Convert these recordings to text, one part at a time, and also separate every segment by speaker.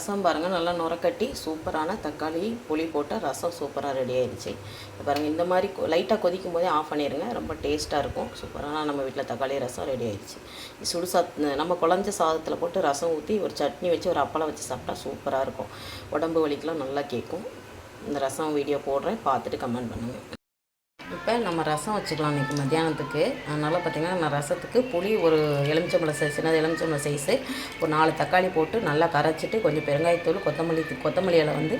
Speaker 1: ரசம் பாருங்கள் நல்லா நுரக்கட்டி சூப்பரான தக்காளி புளி போட்ட ரசம் சூப்பராக ரெடி ஆயிடுச்சு. பாருங்கள் இந்த மாதிரி லைட்டாக கொதிக்கும் போதே ஆஃப் பண்ணிடுங்க. ரொம்ப டேஸ்ட்டாக இருக்கும். சூப்பரான நம்ம வீட்டில் தக்காளி ரசம் ரெடி ஆயிடுச்சு. நம்ம குழஞ்ச சாதத்தில் போட்டு ரசம் ஊற்றி ஒரு சட்னி வச்சு ஒரு அப்பளம் வச்சு சாப்பிட்டா சூப்பராக இருக்கும். உடம்பு வலிக்கெலாம் நல்லா கேட்கும். இந்த ரசம் வீடியோ போடுறேன், பார்த்துட்டு கமெண்ட் பண்ணுங்கள். இப்போ நம்ம ரசம் வச்சுக்கலாம் இன்றைக்கி மத்தியானத்துக்கு. அதனால் பார்த்திங்கன்னா நான் ரசத்துக்கு புளி ஒரு எலுமிச்சம்பழம் சைஸ், சின்னது எலுமிச்சம்பழம் சைஸு ஒரு 4 தக்காளி போட்டு நல்லா கரைச்சிட்டு கொஞ்சம் பெருங்காயத்தூள் கொத்தமல்லி இலை வந்து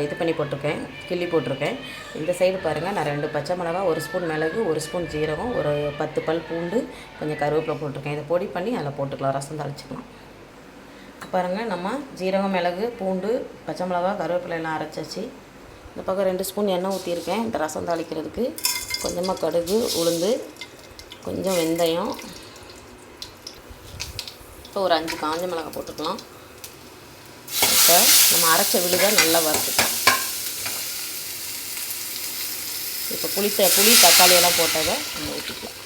Speaker 1: இது பண்ணி போட்டிருக்கேன், கிள்ளி போட்டிருக்கேன். இந்த சைடு பாருங்கள் நான் 2 பச்சை மிளகா, 1 ஸ்பூன் மிளகு, 1 ஸ்பூன் ஜீரகம், ஒரு 10 பல் பூண்டு, கொஞ்சம் கருவேப்பிலை போட்டிருக்கேன். இதை பொடி பண்ணி அதில் போட்டுக்கலாம், ரசம் தாளிச்சிக்கலாம். பாருங்கள் நம்ம ஜீரகம், மிளகு, பூண்டு, பச்சை மிளகா, கருவேப்பிலை எல்லாம் அரைச்சாச்சு. இந்த பக்கம் 2 ஸ்பூன் எண்ணெய் ஊற்றிருக்கேன் இந்த ரசம் தாளிக்கிறதுக்கு. கொஞ்சமாக கடுகு, உளுந்து, கொஞ்சம் வெந்தயம், இப்போ ஒரு 5 காஞ்ச மிளகாய் போட்டுக்கலாம். இப்போ நம்ம அரைச்ச விழுதை நல்லா வறுத்துக்கலாம். இப்போ புளி தக்காளியெல்லாம் போட்டதை நம்ம ஊற்றிக்கலாம்.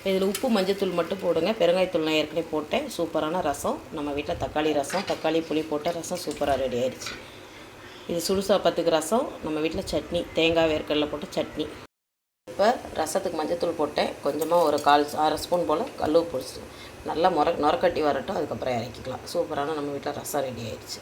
Speaker 1: இதில் உப்பு மஞ்சத்தூள் மட்டும் போடுங்க. பெருங்காயத்தூள் நான் ஏற்கனவே போட்டேன். சூப்பரான ரசம் நம்ம வீட்டில் தக்காளி ரசம், தக்காளி புளி போட்ட ரசம் சூப்பராக ரெடி ஆயிடுச்சு. இது சுடுசாப்பத்துக்கு ரசம், நம்ம வீட்டில் சட்னி, தேங்காய் வேர்க்கடலை போட்டு சட்னி. இப்போ ரசத்துக்கு மஞ்சத்தூள் போட்டேன். கொஞ்சமாக ஒரு அரை ஸ்பூன் போல் கல் உப்பு நல்லா நுரக்கட்டி வரட்டும், அதுக்கப்புறம் இறக்கிக்கலாம். சூப்பரான நம்ம வீட்டில் ரசம் ரெடி ஆயிடுச்சு.